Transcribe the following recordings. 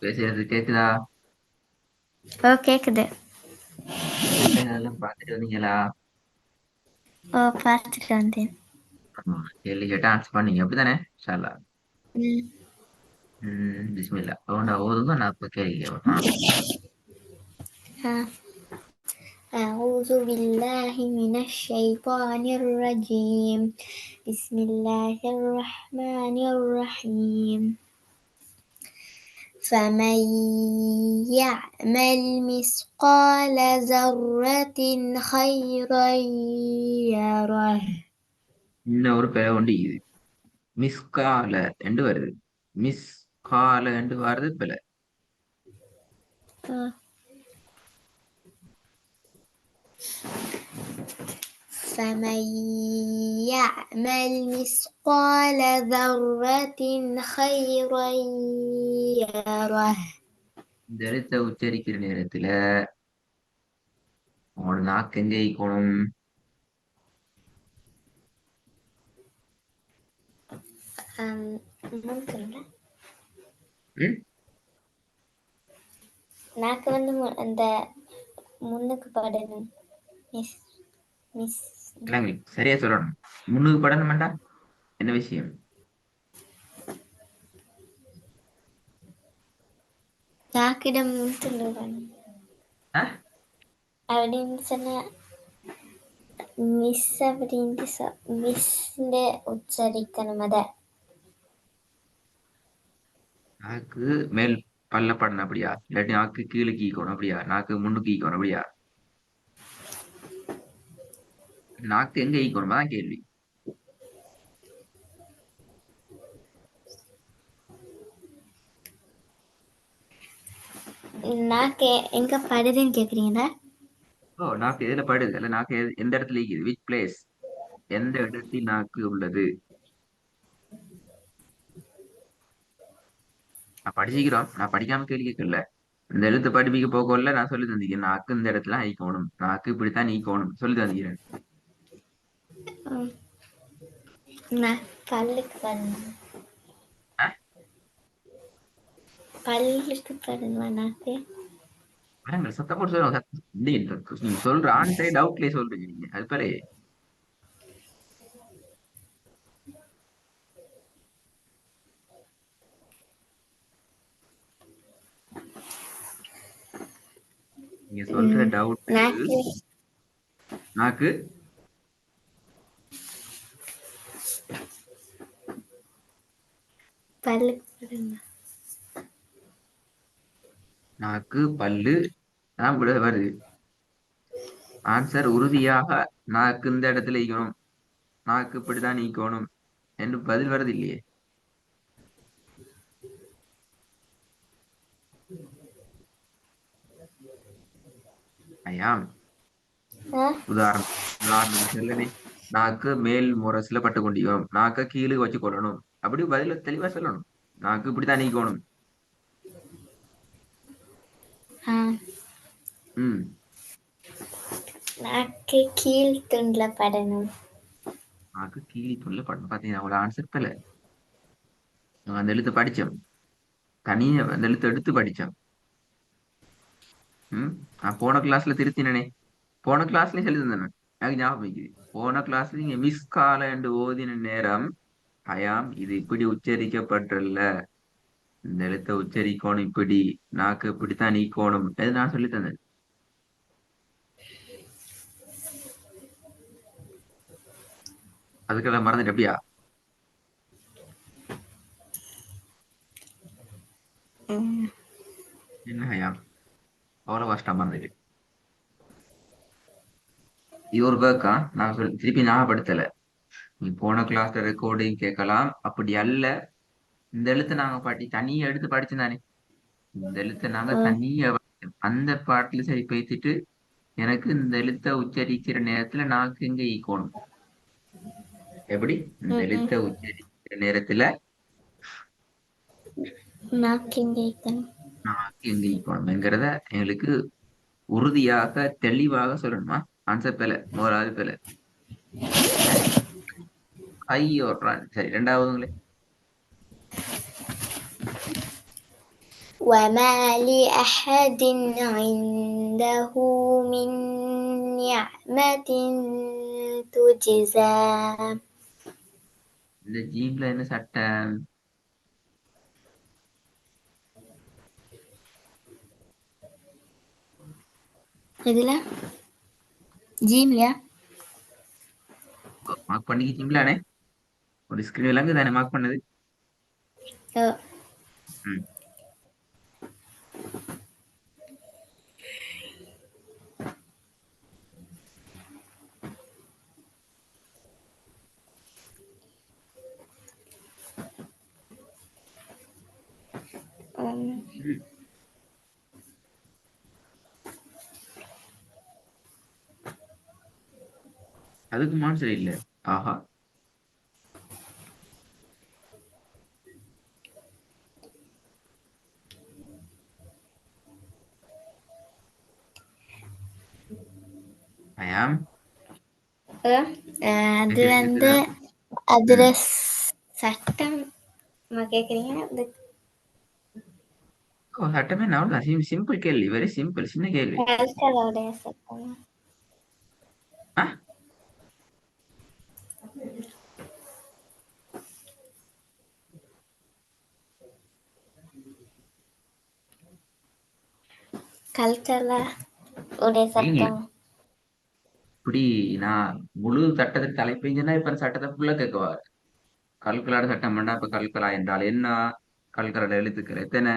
பேசுறது கேக்குதா? ஓ கேக்குது. கேள்விகளெல்லாம் பார்த்துட்டு வந்தீங்களா? ஓ பார்த்துட்டு வந்தேன். கேள்வி கேட்டா ஆன்சர் பண்ணீங்க அப்படித்தானே? இன்ஷா ம். பிஸ்மில்லா அவன ஓதுங்க, நான் இப்ப கேள்வி கேட்பேன். أعوذ بالله من الشيطان الرجيم. بسم الله الرحمن الرحيم. فمن يعمل مثقال ذرة خيرا يره. இன்னும் ஒரு பேர் உண்டு. இது மிஸ் கால என்று வருது. மிஸ் கால என்று வருது பிள்ளை. فمن يعمل مثقال ذرة خيرا يره. இந்த எழுத்தை உச்சரிக்கிற நேரத்துல உங்களோட நாக்கு எங்க ஈக்கணும்? ம்? நாக்கு வந்து அந்த முன்னுக்கு படணும். மிஸ் மிஸ் இல்லைங்க, சரியா சொல்லணும். முன்னுக்கு படணும் வேண்டாம். என்ன விஷயம்? நாக்கிடம் சொல்லுவாங்க ஆ? அப்படின்னு சொன்ன மிஸ் அப்படின்ட்டு மிஸ்ல உச்சரிக்கணும் அத. நாக்கு மேல் பல்ல படணும் அப்படியா? இல்லாட்டி நாக்கு கீழே கீக்கணும் அப்படியா? நாக்கு முன்னுக்கு ஈக்கணும் அப்படியா? நாக்கு எங்க ஈக்கணும் தான் கேள்வி. நாக்கு எங்க படுதுன்னு கேக்குறீங்களா? ஓ, நாக்கு எதுல படுது? அல்ல நாக்கு எந்த இடத்துல இருக்குது? Which place? எந்த இடத்தில் நாக்கு உள்ளது? நான் படிச்சுக்கிறோம், நான் படிக்காம கேள்வி கேட்கல. இந்த எழுத்து படிப்பிக்க போகல நான் சொல்லி தந்திக்கிறேன். நாக்கு இந்த இடத்துல ஐக்கோணும், நாக்கு இப்படித்தான் நீக்கணும் சொல்லி தந்திக்கிறேன். நான் பல்லுக்கு படணும். ஆ? பல்லுக்கு படணுமா நாக்கு? வேண்டாம், சத்தம் போட்டு சொல்லுங்க. நீங்க சொல்ற ஆன்சரே டவுட்லயே சொல்றீங்க நீங்க. அது பாரு. நீங்க சொல்ற டவுட் நாக்கு நாக்கு பல்லுக்கு படணுமா? நாக்கு பல்லு தான் கூட வருது. ஆன்சர் உறுதியாக நாக்கு இந்த இடத்துல ஈக்கணும், நாக்கு இப்படித்தான் நீக்கணும் என்று பதில் வருது இல்லையே. ஐயா, உதாரணம் உதாரணம் சொல்லனே. நாக்கு மேல் முரசுல பட்டு கொண்டியும் நாக்க கீழே வச்சு கொள்ளணும், அப்படி பதில தெளிவா சொல்லணும். நாக்கு இப்படித்தான் நீக்கணும். ம். நாக்கு கீழ் துண்டுல படணும். நாக்கு கீழே துள்ள படணும். பாத்தீங்கன்னா அவ்வளவு ஆன்சர் பல. அந்த எழுத்து படிச்சோம், தனியா அந்த எழுத்து எடுத்து படிச்சோம். நான் போன கிளாஸ்ல திருத்தினே. போன கிளாஸ்லயும் சொல்லி தந்தேன். எனக்கு ஞாபகம் இருக்குது. போன கிளாஸ்ல நீங்க மிஸ் கால என்று ஓதின நேரம் ஹயாம் இது இப்படி உச்சரிக்கப்பட்டுள்ள, இந்த எழுத்தை உச்சரிக்கணும் இப்படி, நாக்கு இப்படித்தான் நீக்கணும், அது நான் சொல்லி தந்தேன். அதுக்கெல்லாம் மறந்துட்டு அப்படியா? என்ன ஹயாம், அவ்வளவு கஷ்டம் மறந்துட்டு? இது ஒரு பேக்கா நான் சொல்லி திருப்பி ஞாபகப்படுத்தல. நீ போன கிளாஸ்ல ரெக்கார்டிங் கேட்கலாம். அப்படி அல்ல, இந்த எழுத்தை நாங்க தனியா எடுத்து படிச்சுதானே. இந்த எழுத்தை நாங்க தனியா அந்த பாட்டுல சரி பேசிட்டு, எனக்கு இந்த எழுத்தை உச்சரிக்கிற நேரத்துல நாக்கு எங்க ஈக்கணும்? எப்படி இந்த எழுத்தை உச்சரிக்கிற நேரத்துல நாக்கு எங்க இருக்கணும்? நாக்கு எங்க ஈக்கணும்ங்கிறத எங்களுக்கு உறுதியாக தெளிவாக சொல்லணுமா? ஆன்சர் பேல முதலாவது பேல. ஐயோ, சரி ரெண்டாவதுங்களே. وما لأحد عنده من نعمة تجزى. இந்த ஜீம்ல என்ன சட்டம்? இதுல ஜீம்லையா? மார்க் பண்ணிக்கிட்டீங்களானே? ஒரு ஸ்கிரீன் விலங்கு தானே மார்க் பண்ணது? ம். ம். ம். அதுக்கு மான்சர் இல்ல. ஆஹா. ஐயாம் அது கேக்குதா வந்து கேக்குதா? அதுல ம். சட்டம் கேக்குறீங்க? அது ஓ, சட்டமே நான் சிம்பிள் கேள்வி, வெரி சிம்பிள், சின்ன கேள்வி. கல்கலோடைய சட்டம். ஆ, கல்கலா உடைய இல்லைங்க. சட்டம். இப்படி நான் முழு சட்டத்துக்கு தலைப்பீங்கன்னா இப்ப அந்த சட்டத்தை ஃபுல்லா கேட்கவா? கல்கலாட சட்டம் பண்ணா இப்ப கல்கலா என்றால் என்ன? கல்கலாட எழுத்துக்கள் எத்தனை?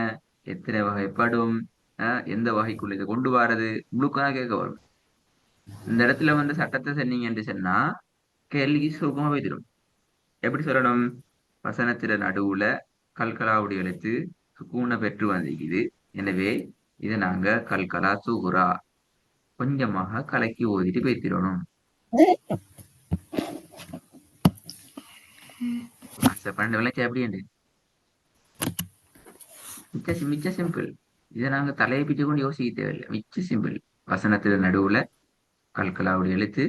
எத்தனை வகைப்படும்? எந்த வகைக்குள்ள இதை கொண்டு வாரது? முழுக்கா கேட்க வரும். இந்த இடத்துல வந்து சட்டத்தை சொன்னீங்க என்று சொன்னா கேள்விக்கு சுலபமா போய்த்திடும். எப்படி சொல்லணும்? வசனத்தில நடுவுல கல்கலாவுடைய எழுத்து சுக்கூனை பெற்று வந்திருக்குது. எனவே இதை நாங்க கல்கலா சுகுரா கொஞ்சமாக கலக்கி ஓதிட்டு பேசிடணும். பன்னெண்டு விளக்கு எப்படி உண்டு? மிச்ச சிம்பிள். இதை நாங்க தலையை பிச்சு கொண்டு யோசிக்க தேவையில்லை. மிச்ச சிம்பிள். வசனத்துல நடுவுல கல்கலாவுடைய எழுத்து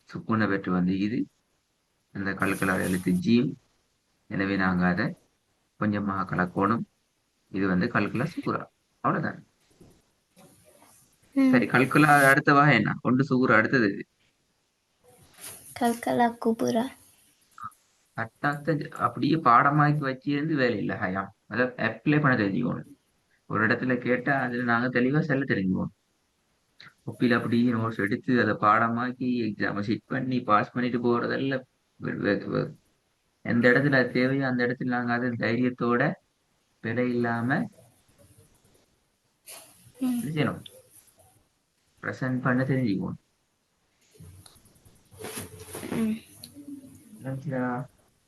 சுக்கூனை பெற்று வந்திருக்குது. அந்த கல்கலாவுடைய எழுத்து ஜீம். எனவே நாங்க அதை கொஞ்சமாக கலக்கணும். இது வந்து கல்குலா சுகுரா. அவ்வளவுதான். ம். சரி, கல்குலா அடுத்த வகை என்ன? ஒன்று சுகுரா அடுத்தது இது. கல்கலா குபுரா. சட்டத்தை அப்படியே பாடமாக்கி வச்சிருந்து வேலை இல்லை ஹயாம். அதை அப்ளை பண்ண தெரிஞ்சுக்கணும். ஒரு இடத்துல கேட்டா அதுல நாங்க தெளிவா செல்ல தெரிஞ்சுக்கணும். ஒப்பில அப்படியே நோட்ஸ் எடுத்து அதை பாடமாக்கி எக்ஸாம் சிட் பண்ணி பாஸ் பண்ணிட்டு போறதெல்லாம் எந்த இடத்துல அது தேவையோ அந்த இடத்துல நாங்க அதை தைரியத்தோட பிழை இல்லாம ம். என்ன செய்யணும்? ப்ரெசென்ட் பண்ண தெரிஞ்சுக்கணும். ம். நினைச்சா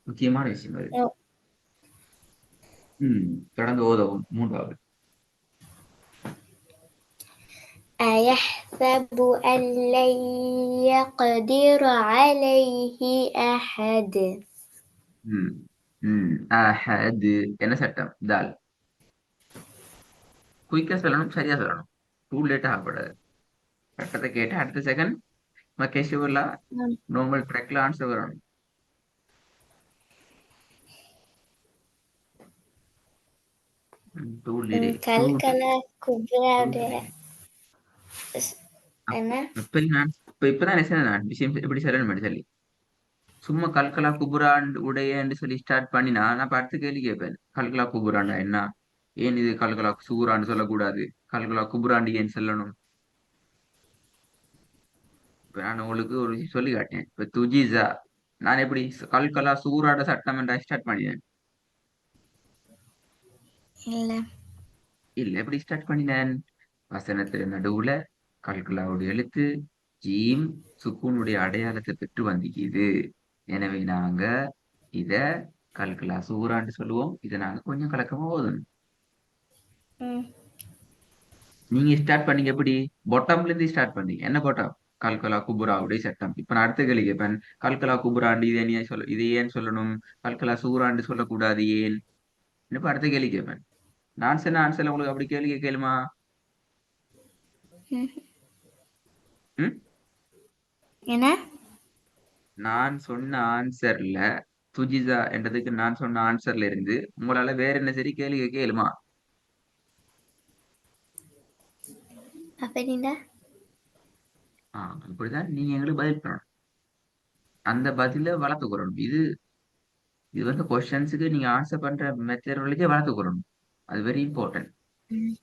முக்கியமான விஷயம் அது. ஓ. தொடர்ந்து ஓதவும் மூன்றாவது. أيحسب أن لن يقدر عليه أحد. ம் அஹது என்ன சட்டம்? தால். குயிக்கா சொல்லணும், சரியா சொல்லணும். டூ லேட் ஆகக்கூடாது. சட்டத்தை கேட்டு அடுத்த செகண்ட் கேஷுவலா ம். நார்மல் ட்ராக்ல ஆன்சர் வரணும். டூ லேட் டூ கல்கலா குபுராவுடைய என்ன? இப்பதான் நான் விஷயம் எப்படி சொல்லணும் சொல்லி சும்மா கல்கலா குபுரான் உடைய சொல்லி ஸ்டார்ட் பண்ணினா நான் இப்ப அடுத்த கேள்வி கேட்பேன். கல்கலா குபுராண்டா என்ன? ஏன் இது கல்கலா சூரான்னு சொல்லக்கூடாது? கல்கலா குபுராண்டி ஏன் சொல்லணும்? இப்ப நான் உங்களுக்கு ஒரு விஷயம் சொல்லி காட்டேன். இப்ப துஜிசா நான் எப்படி கல்கலா சூராட சட்டம் என்ற ஸ்டார்ட் பண்ணினேன்? இல்ல. இல்ல, எப்படி ஸ்டார்ட் பண்ணினேன்? வசனத்துல நடுவுல கல்கலாவுடைய எழுத்து ஜீம் சுக்கூனுடைய அடையாளத்தை பெற்று வந்திக்குது. எனவே நாங்க இத கல்கலா சூரான்னு சொல்லுவோம். இதை நாங்க கொஞ்சம் கலக்கமா ஓதணும். ம். நீங்க ஸ்டார்ட் பண்ணீங்க எப்படி? பொட்டம்ல இருந்து ஸ்டார்ட் பண்ணீங்க. என்ன பொட்டம்? கல்கலா குபுராவுடைய சட்டம். இப்ப நான் அடுத்த கேள்வி கேட்பேன். கல்கலா குபுராண்டு இது ஏன் சொல்லணும்? கல்கலா சூராண்டு சொல்லக்கூடாது ஏன்? இப்ப அடுத்த கேள்வி கேட்பேன். நான் சொன்ன ஆன்சர்ல உங்களுக்கு அப்படி கேள்வி கேட்கலுமா? ம். ம்? என்ன? நான் சொன்ன ஆன்சர்ல துஜிதா என்றதுக்கு நான் சொன்ன ஆன்சர்ல இருந்து உங்களால வேற என்ன சரி கேள்வி கேட்க இயலுமா? அப்படின்னா இப்படிதான் நீங்க எங்களுக்கு பதில் பண்ணணும். அந்த பதில வளர்த்துக்கிறணும். இது வந்து கொஸ்டின்ஸுக்கு நீங்க ஆன்சர் பண்ற மெத்தட்களுக்கே வளர்த்துக்கிறணும். அது வெரி இம்பார்ட்டன்ட். ம்.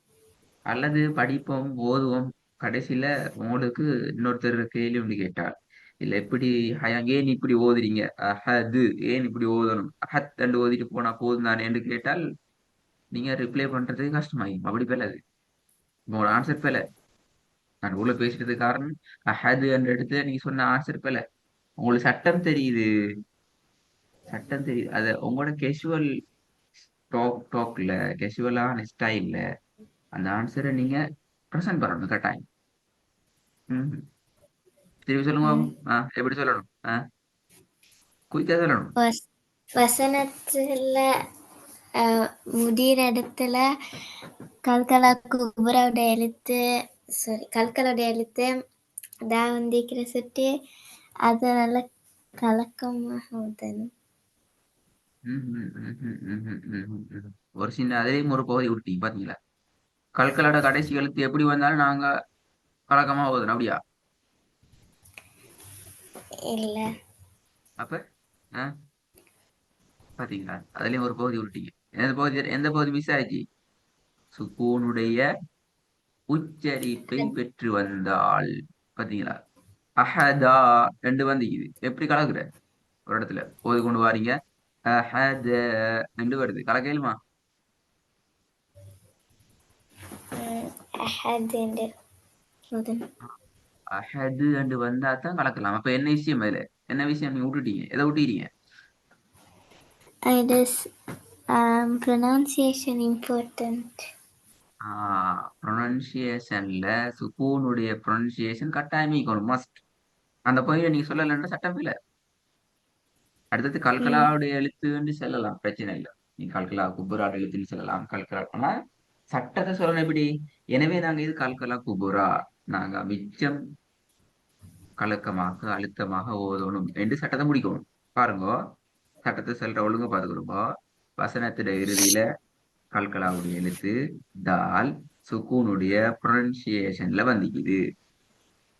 அல்லது படிப்போம், ஓதுவோம், கடைசியில உங்களுக்கு இன்னொருத்தர் கேள்வி ஒன்று கேட்டார். இல்ல இப்படி ஏன் இப்படி ஓதுறீங்க? அஹது ஏன் இப்படி ஓதணும்? அஹத் என்று ஓதிட்டு போனா போதும் தானே என்று கேட்டால் நீங்க ரிப்ளை பண்றது கஷ்டமாயிடும். அப்படி பெறாது. உங்களோட ஆன்சர் பெல. நான் உள்ள பேசுறது காரணம் அஹது என்ற இடத்துல நீங்க சொன்ன ஆன்சர் பெல. உங்களுக்கு சட்டம் தெரியுது. அத உங்களோட கேஷுவல் டாக்ல கேஷுவலான ஸ்டைல்ல அந்த ஆன்சரை நீங்க ப்ரெசென்ட் பண்ணணும் கட்டாயம். ம். திருப்பி சொல்லுங்க பாப்போம். ம். எப்படி சொல்லணும்? குயிக்கா சொல்லணும். வஸ் வசனத்துல முடியிற இடத்துல கல்கலா குபுராவோட எழுத்து கல்கலோட எழுத்து தான் வந்திருக்கிற சுட்டி அதை நல்லா கலக்கமாக ஊதணும். ம், ம், ம், ம், ம், ம், ம், ம், ம். ஒரு சின்ன அதிலேயும் ஒரு பகுதி விட்டீங்க பாத்தீங்களா? கல்கலோட கடைசி எழுத்து எப்படி வந்தாலும் நாங்க கலக்கமா ஓதணும் அப்படியா? இல்லை. அப்ப ஆ, பாத்தீங்களா? அதுலயும் ஒரு பகுதி விட்டீங்க. எந்த பகுதி மிஸ் ஆயிடுச்சு? சுக்கூனுடைய உச்சரிப்பை பெற்று வந்தாள். பாத்தீங்களா? அஹதா ரெண்டு வந்துக்குது. எப்படி கலக்குற? ஒரு இடத்துல ஓதி கொண்டு வாரீங்க. அஹத ரெண்டு வருது. கலக்கலுமா? அஹதுண்டு ஊதணும். அஹது ரெண்டு வந்தா தான் கலக்கலாம். அப்ப என்ன விஷயம் அதுல? என்ன விஷயம் நீங்க விட்டுட்டீங்க? எதை விட்டுறீங்க? It is pronunciation important. ப்ரொனன்சியேஷன்ல சுக்கூனுடைய ப்ரொனன்சியேஷன் கட்டாயமே இருக்கணும். மஸ்ட். அந்த பகுதியை நீங்க சொல்லலைன்னா சட்டம் இல்ல. அடுத்தது ம். கல்கலாவுடைய எழுத்துன்னு சொல்லலாம். பிரச்சனை இல்லை. நீ கல்கலா குபுராட எழுத்துன்னு சொல்லலாம். கல்கலா ஆனா சட்டத்தை சொல்லணும் எப்படி? எனவே நாங்க இது கல்கலா குபுரா. நாங்க மிச்சம் கலக்கமாக அழுத்தமாக ஓதணும் என்று சட்டத்தை முடிக்கணும். பாருங்க, சட்டத்தை சொல்ற ஒழுங்க பாத்துக்கிறோங்க. வசனத்திட இறுதியில கல்கலாவுடைய எழுத்து தால் சுக்கூனுடைய ப்ரொனன்சியேஷன்ல வந்திக்குது.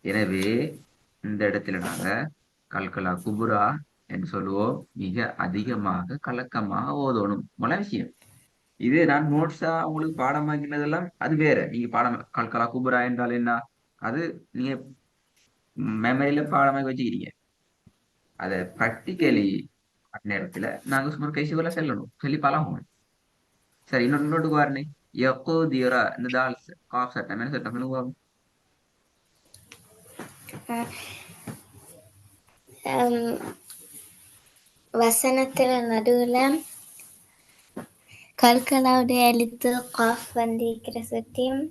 எனவே இந்த இடத்துல நாங்க கல்கலா குபுரா என்று சொல்லுவோம். மிக அதிகமாக கலக்கமாக ஓதணும் மொழ விஷயம். இது நான் நோட்ஸா உங்களுக்கு பாடமாக்கினதெல்லாம் அது வேற. நீங்க பாடம் கல்கலா குபுரா என்றால் என்ன? அது நீங்க மெமரியில பாடமாக்கி வச்சுக்கிறீங்க. அதை ப்ராக்டிக்கலி நேரத்துல நாங்க சும்மா கைசுவலா செல்லணும், சொல்லி பழகணும். சரி, இன்னொன்று பாருங்க. யகூதிரா இந்த தால் காஃப் சட்டம் என்ன சட்டம் சொல்லுங்க பாப்போம். வசனத்துல நடுவுல கல்கலாவுடைய எழுத்து காஃப் வந்திருக்கிற சுட்டியும்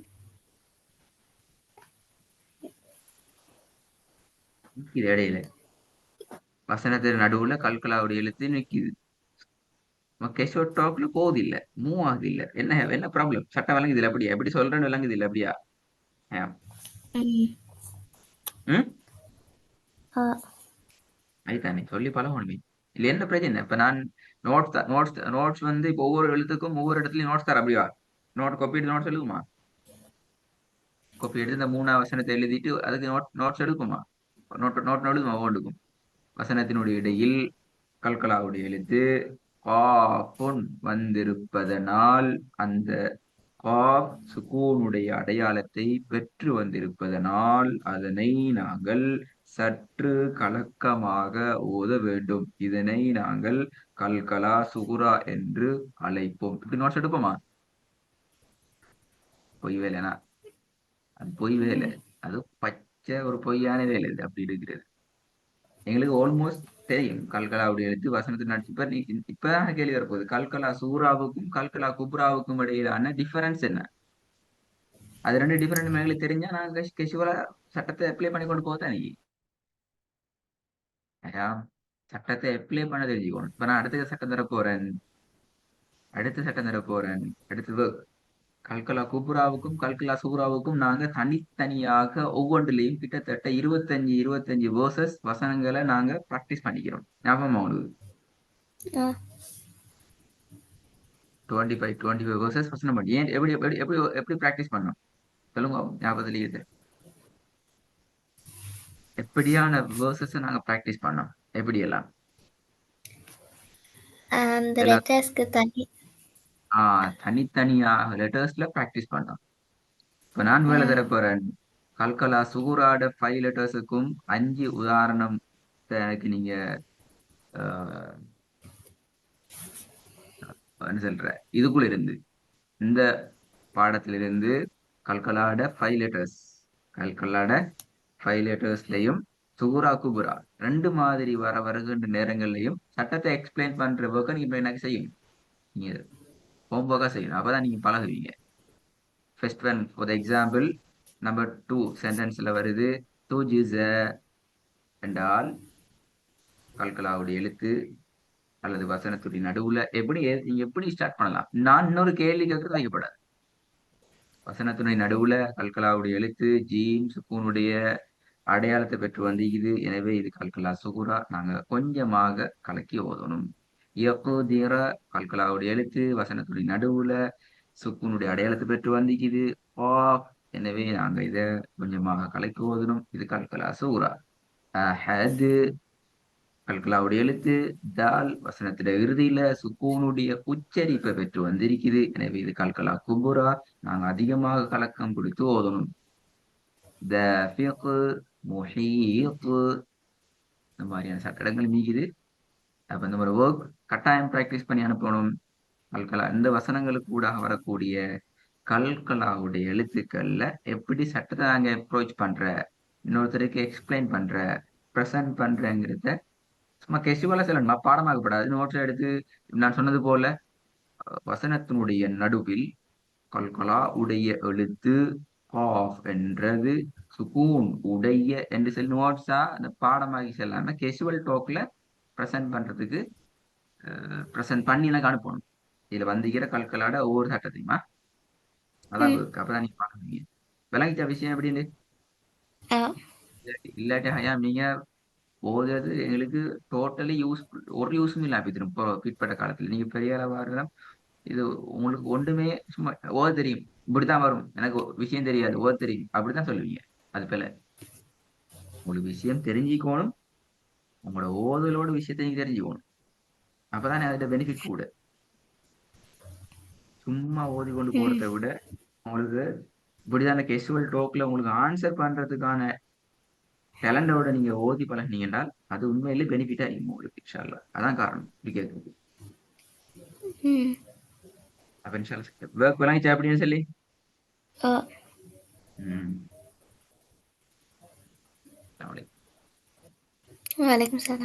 இது இடையில வசனத்தின் நடுவுல கல்கலாவுடைய எழுத்து நிக்குது. கேஷோட் டாக்ல போகுது இல்ல, மூவ் ஆகுது இல்ல. என்ன ப்ராப்ளம்? சட்டம் விளங்குது இல்ல? அப்படியா? எப்படி சொல்றேன்னு விளங்குது இல்ல? அப்படியா? ஆம். ம். ம். ஆ. அதுதானே சொல்லி பழகணுமே. இல்ல என்ன பிரச்சனை? இப்ப நான் நோட்ஸ் வந்து இப்போ ஒவ்வொரு எழுத்துக்கும் ஒவ்வொரு இடத்துலயும் நோட்ஸ் தர அப்படியா? காப்பி எடுத்து நோட்ஸ் எழுதுமா? காப்பி எடுத்து இந்த 3 வசனத்தை எழுதிட்டு அதுக்கு நோட்ஸ் எடுக்குமா? நோட் எழுதுமா ஒவ்வொன்றுக்கும்? வசனத்தினுடைய இடையில் கல்கலாவுடைய எழுத்து காஃபுன் வந்திருப்பதனால் அந்த காஃப் சுக்கூனுடைய அடையாளத்தை பெற்று வந்திருப்பதனால் அதனை நாங்கள் சற்று கலக்கமாக ஓத வேண்டும். இதனை நாங்கள் கல்கலா சுகுரா என்று அழைப்போம். இப்படி நோட்ஸ் எடுப்போமா? பொய் வேலைனா அது பொய் வேலை. அது பச்சை ஒரு பொய்யான வேலை. இது அப்படி இருக்கிறது. எங்களுக்கு ஆல்மோஸ்ட் தெரியும் கல்கலாவுடைய எழுத்து வசனத்தின் நடிச்சு. இப்பதான் கேள்வி வரப்போகுது. கல்கலா சூராவுக்கும் கல்கலா குப்ராவுக்கும் இடையிலான டிஃபரன்ஸ் என்ன? அது ரெண்டு டிஃபரெண்ட் எங்களுக்கு தெரிஞ்சா நாங்க கேஷுவலா சட்டத்தை அப்ளை பண்ணி கொண்டு போதான் நீ. ஐயா, சட்டத்தை அப்ளை பண்ண தெரிஞ்சுக்கணும். இப்ப நான் அடுத்த சட்டம் தர போறேன். அடுத்தது கல்கலா குப்ராவுக்கும் கல்கலா சூராவுக்கும் நாங்க தனித்தனியாக ஒவ்வொன்றிலையும் கிட்டத்தட்ட 25 வேர்சஸ் வசனங்களை நாங்க பிராக்டிஸ் பண்ணிக்கிறோம். ஞாபகமா உங்களுக்கு? ஆ. 25 வேர்சஸ் வசனம் பண்ணி ஏன் எப்படி எப்படி எப்படி எப்படி பிராக்டிஸ் பண்ணோம்? சொல்லுங்க ஞாபகத்துல இருக்குது. எப்படியான வேர்சஸ் நாங்க பிராக்டிஸ் பண்ணோம், எப்படியெல்லாம் அந்த எல்லாம் லெட்டர்ஸ்க்கு தனி. தனித்தனியாக லெட்டர்ஸ்ல பிராக்டிஸ் பண்ணோம். இப்ப நான் வேலை ம். தர போறேன். கல்கலா சுகுராட 5 லெட்டர்ஸுக்கும் 5 உதாரணம் எனக்கு நீங்க அஹ், என்ன சொல்ற இதுக்குள்ள இருந்து இந்த பாடத்திலிருந்து கல்கலாட 5 லெட்டர்ஸ், கல்கலாட 5 லெட்டர்ஸ்லயும் சுகுரா குபுரா ரெண்டு மாதிரி வருகின்ற நேரங்கள்லயும் சட்டத்தை எக்ஸ்பிளைன் பண்ற ஒர்க்கை நீங்க எனக்கு செய்யும். நீங்க ஹோம்ஒர்க்கா செய்யணும், அப்பதான் நீங்க பழகுவீங்க. First one for example, number 2 சென்டென்ஸ்ல வருது, டூ ஜிஸ் என்றால் கல்கலாவுடைய எழுத்து அல்லது வசனத்துடைய நடுவுல எப்படி நீங்க எப்படி ஸ்டார்ட் பண்ணலாம். நான் இன்னொரு கேள்வி கேட்கறது வைக்கப்படாது. வசனத்துடைய நடுவுல கல்கலாவுடைய எழுத்து ஜீம் சுக்கூனுடைய அடையாளத்தை பெற்று வந்திருக்குது. எனவே இது கல்கலா சுகுரா, நாங்க கொஞ்சமாக கலக்கி ஓதணும். யகுதிர கல்கலாவுடைய எழுத்து வசனத்துடைய நடுவுல சுக்கூனுடைய அடையாளத்தை பெற்று வந்திருக்குது. ஆ, எனவே நாங்க இத கொஞ்சமாக கலக்கி ஓதணும். இது கல்கலா சுகுரா. அஹது கல்கலாவுடைய எழுத்து தால் வசனத்துல இறுதியில சுக்கூனுடைய உச்சரிப்பை பெற்று வந்திருக்குது. எனவே இது கல்கலா குபுரா, நாங்க அதிகமாக கலக்கம் கொடுத்து ஓதணும். தாஃபிக், முஹீத், இந்த மாதிரியான சட்டங்கள் மீக்குது. அப்ப இந்த மாதிரி ஒர்க் கட்டாயம் பிராக்டிஸ் பண்ணி அனுப்பணும். கல்கலா இந்த வசனங்களுக்கு கூட வரக்கூடிய கல்கலாவுடைய எழுத்துக்கள்ல எப்படி சட்டத்தை நாங்க அப்ரோச் பண்ற, இன்னொருத்தருக்கு எக்ஸ்பிளைன் பண்ற, ப்ரெசென்ட் பண்றங்கிறத சும்மா கெசுவலா சொல்லணுமா, பாடமாகப்படாது. நோட்ஸ் எடுத்து நான் சொன்னது போல வசனத்தினுடைய நடுவில் கல்கலா உடைய எழுத்து காஃப் என்றது சுகூன் உடைய என்று சொல்லி நோட்ஸா அந்த பாடமாகி செல்லாம கெசுவல் டோக்ல ப்ரெசென்ட் பண்றதுக்கு ப்ரெசென்ட் பண்ணி எனக்கு அனுப்பணும். இதுல வந்திக்கிற கல்கலாட ஒவ்வொரு சட்டத்தையுமா அதான் ம். work. அப்பதான் நீங்க பாக்குறீங்க விளங்கிட்ட விஷயம் எப்படின்னு. ஆ. இல்லாட்டி ஐயா நீங்க போகிறது எங்களுக்கு டோட்டலி யூஸ், ஒரு யூஸும் இல்லை. அப்படி திரும்ப பிற்பட்ட காலத்துல நீங்க பெரிய அளவாக இது உங்களுக்கு ஒன்றுமே சும்மா ஓத தெரியும், இப்படித்தான் வரும், எனக்கு விஷயம் தெரியாது ஓத தெரியும் அப்படித்தான் சொல்லுவீங்க. அது போல உங்களுக்கு விஷயம் தெரிஞ்சுக்கணும், உங்களோட ஓதலோட விஷயத்தை நீங்க தெரிஞ்சுக்கணும். அப்பதானே அதோட பெனிஃபிட் கூட. சும்மா ஓதி கொண்டு ம். போறதை விட உங்களுக்கு இப்படிதான கேஷுவல் டோக்ல உங்களுக்கு ஆன்சர் பண்றதுக்கான டேலண்டோட நீங்க ஓதி பழகினீங்க என்றால் அது உண்மையிலே பெனிஃபிட்டா இருக்கும் உங்களுக்கு இன்ஷா அல்லாஹ். அதான் காரணம் இப்படி கேட்குறது. ம். அப்ப இன்ஷா அல்லாஹ் ஒர்க் விளங்கிச்சா அப்படின்னு சொல்லி. ஓ. ம். அஸ்ஸலாமு அலைக்கும். வலைக்கும் சலாம்.